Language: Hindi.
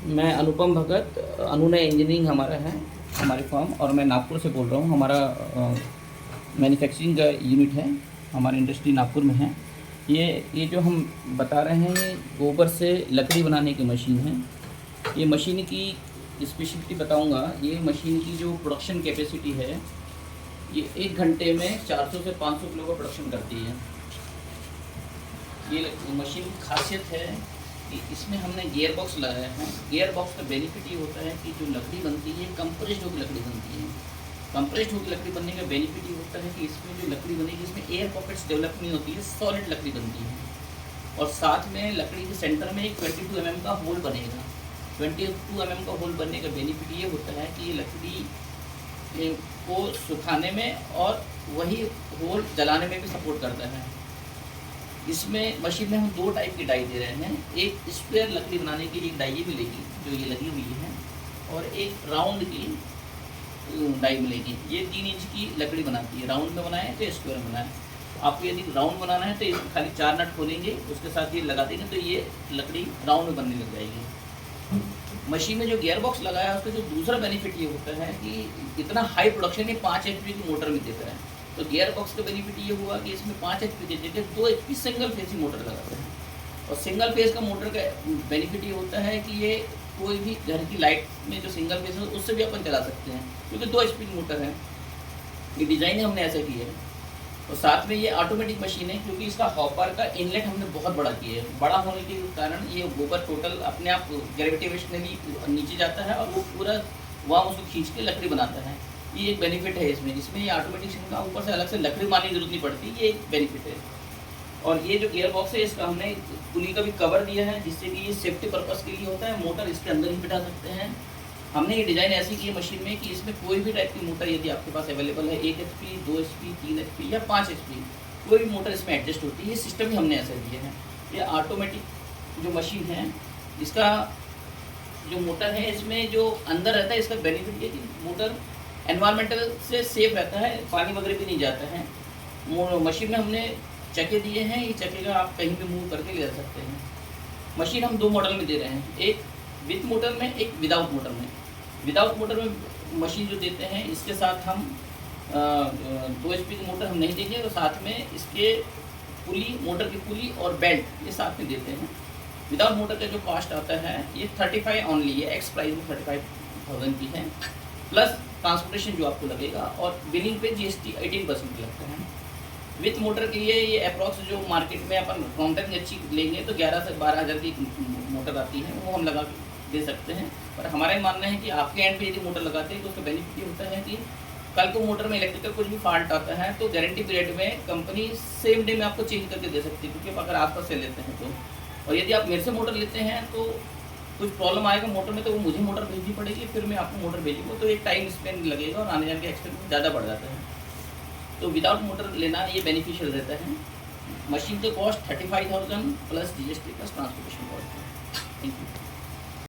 मैं अनुपम भगत, अनुनय इंजीनियरिंग हमारा है, हमारी फर्म, और मैं नागपुर से बोल रहा हूँ। हमारा मैन्युफैक्चरिंग का यूनिट है, हमारी इंडस्ट्री नागपुर में है। ये जो हम बता रहे हैं, ये गोबर से लकड़ी बनाने की मशीन है। ये मशीन की स्पेशलिटी बताऊंगा। ये मशीन की जो प्रोडक्शन कैपेसिटी है, ये 1 घंटे में 400 से 500 किलो का प्रोडक्शन करती है। ये मशीन की खासियत है कि इसमें हमने गियर बॉक्स लगाया है। गियर बॉक्स का बेनिफिट ये होता है कि जो लकड़ी बनती है कंप्रेस्ड होकर लकड़ी बनती है। कंप्रेस्ड होकर लकड़ी बनने का बेनिफिट ये होता है कि इसमें जो लकड़ी बनेगी, इसमें एयर पॉकेट्स डेवलप नहीं होती है, सॉलिड लकड़ी बनती है। और साथ में लकड़ी के सेंटर में एक 22 mm का होल बनेगा। 22 mm का होल बनने का बेनिफिट ये होता है कि ये लकड़ी को सुखाने में और वही होल जलाने में भी सपोर्ट करता है। इसमें मशीन में हम 2 टाइप की डाई दे रहे हैं। एक स्क्वायर लकड़ी बनाने की एक डाई मिलेगी जो ये लगी हुई है, और एक राउंड की डाई मिलेगी। ये 3 इंच की लकड़ी बनाती है। राउंड में बनाए तो स्क्वायर में बनाए। आपको यदि राउंड बनाना है तो इसमें खाली 4 नट खोलेंगे, उसके साथ ये लगा देंगे तो ये लकड़ी राउंड में बनने लग जाएगी। मशीन में जो गियर बॉक्स लगाया है उसका जो दूसरा बेनिफिट ये होता है कि इतना हाई प्रोडक्शन ये 5 HP की मोटर में देता है। तो गियर बॉक्स का बेनिफिट ये हुआ कि इसमें 5 HP की जगह 2 HP सिंगल फेस ही मोटर लगाते हैं। और सिंगल फेस का मोटर का बेनिफिट ये होता है कि ये कोई भी घर की लाइट में जो सिंगल फेस है उससे भी अपन चला सकते हैं, क्योंकि 2 HP की मोटर है। ये डिज़ाइन हमने ऐसा की है। और साथ में ये ऑटोमेटिक मशीन है, क्योंकि इसका हॉपर का इनलेट हमने बहुत बड़ा किया है। बड़ा होने के कारण ये गोबर टोटल अपने आप ग्रेविटेशनली नीचे जाता है और वो पूरा वहाँ उसको खींच के लकड़ी बनाता है। ये एक बेनिफिट है इसमें ये ऑटोमेटिक का ऊपर से अलग से लकड़ी मारने की जरूरत नहीं पड़ती, ये एक बेनिफिट है। और ये जो गियर बॉक्स है इसका हमने पुली का भी कवर दिया है, जिससे कि ये सेफ्टी पर्पस के लिए होता है। मोटर इसके अंदर ही बिठा सकते हैं। हमने ये डिज़ाइन ऐसी की है मशीन में कि इसमें कोई भी टाइप की मोटर यदि आपके पास अवेलेबल है, 1 HP, 2 HP, 3 HP या 5 HP, कोई भी मोटर इसमें एडजस्ट होती है। ये सिस्टम ही हमने ऐसा दिया है। ये ऑटोमेटिक जो मशीन है, इसका जो मोटर है इसमें जो अंदर रहता है, इसका बेनिफिट ये कि मोटर एनवायरमेंटल से सेफ रहता है, पानी वगैरह भी नहीं जाता है। मशीन में हमने चक्के दिए हैं, ये चक्के का आप कहीं भी मूव करके ले जा सकते हैं। मशीन हम 2 मॉडल में दे रहे हैं, एक विथ मोटर में, एक विदाउट मोटर में। विदाउट मोटर में मशीन जो देते हैं, इसके साथ हम 2 HP की मोटर हम नहीं देंगे, और साथ में इसके पुली, मोटर की पुली और बेल्ट ये साथ में देते हैं। विदाउट मोटर का जो कॉस्ट आता है ये 35 ओनली है, एक्स प्राइस में 35,000 की है, प्लस ट्रांसपोर्टेशन जो आपको लगेगा, और बिलिंग पे GST 18% लगता है। विथ मोटर के लिए ये अप्रॉक्स जो मार्केट में अपन कॉन्टैक्ट अच्छी लेंगे तो 11 से 12 हज़ार की मोटर आती है, वो हम लगा दे सकते हैं। पर हमारा ये मानना है कि आपके एंड पे यदि मोटर लगाते हैं तो उसका बेनिफिट ये होता है कि कल को मोटर में इलेक्ट्रिकल कुछ भी फॉल्ट आता है तो गारंटी पीरियड में कंपनी सेम डे में आपको चेंज करके दे सकती है, क्योंकि अगर आपका से लेते हैं तो। और यदि आप मेरे से मोटर लेते हैं तो कुछ प्रॉब्लम आएगा मोटर में तो वो मुझे मोटर भेजनी पड़ेगी, फिर मैं आपको मोटर भेजूँगा, तो एक टाइम स्पेंड लगेगा और आने जाने के एक्सपेंस ज़्यादा बढ़ जाता है। तो विदाउट मोटर लेना ये बेनिफिशियल रहता है। मशीन का cost 35,000 plus GST plus transportation cost है। Thank you.